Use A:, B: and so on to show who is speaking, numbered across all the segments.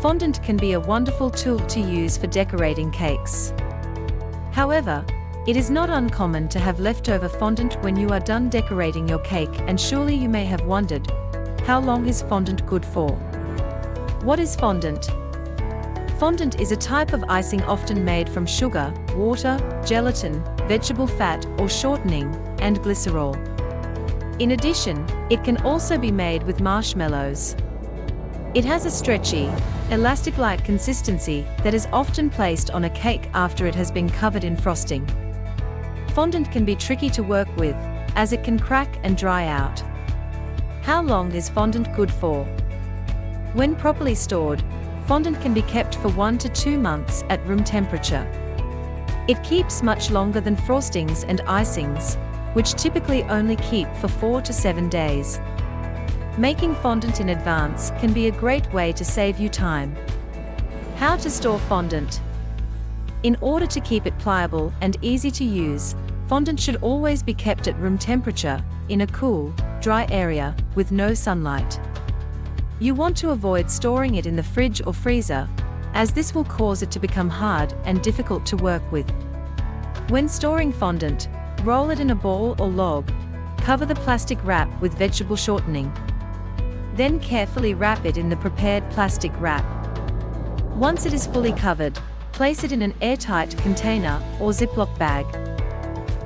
A: Fondant can be a wonderful tool to use for decorating cakes. However, it is not uncommon to have leftover fondant when you are done decorating your cake, and surely you may have wondered, how long is fondant good for? What is fondant? Fondant is a type of icing often made from sugar, water, gelatin, vegetable fat or shortening, and glycerol. In addition, it can also be made with marshmallows. It has a stretchy, elastic-like consistency that is often placed on a cake after it has been covered in frosting. Fondant can be tricky to work with, as it can crack and dry out. How long is fondant good for? When properly stored, fondant can be kept for 1 to 2 months at room temperature. It keeps much longer than frostings and icings, which typically only keep for 4 to 7 days. Making fondant in advance can be a great way to save you time. How to store fondant? In order to keep it pliable and easy to use, fondant should always be kept at room temperature, in a cool, dry area, with no sunlight. You want to avoid storing it in the fridge or freezer, as this will cause it to become hard and difficult to work with. When storing fondant, roll it in a ball or log, cover the plastic wrap with vegetable shortening. Then carefully wrap it in the prepared plastic wrap. Once it is fully covered, place it in an airtight container or Ziploc bag.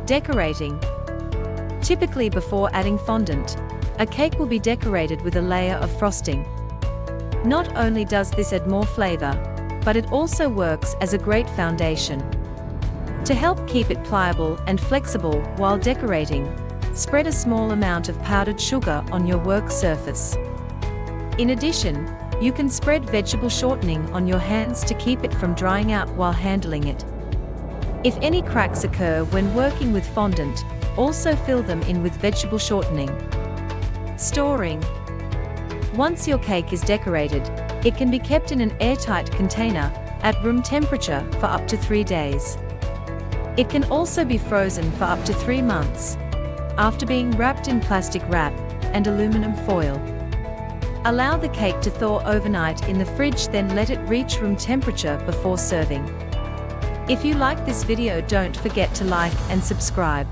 A: Decorating. Typically before adding fondant, a cake will be decorated with a layer of frosting. Not only does this add more flavor, but it also works as a great foundation. To help keep it pliable and flexible while decorating, spread a small amount of powdered sugar on your work surface. In addition, you can spread vegetable shortening on your hands to keep it from drying out while handling it. If any cracks occur when working with fondant, also fill them in with vegetable shortening. Storing. Once your cake is decorated, it can be kept in an airtight container at room temperature for up to 3 days. It can also be frozen for up to 3 months, after being wrapped in plastic wrap and aluminum foil. Allow the cake to thaw overnight in the fridge, then let it reach room temperature before serving. If you like this video, don't forget to like and subscribe.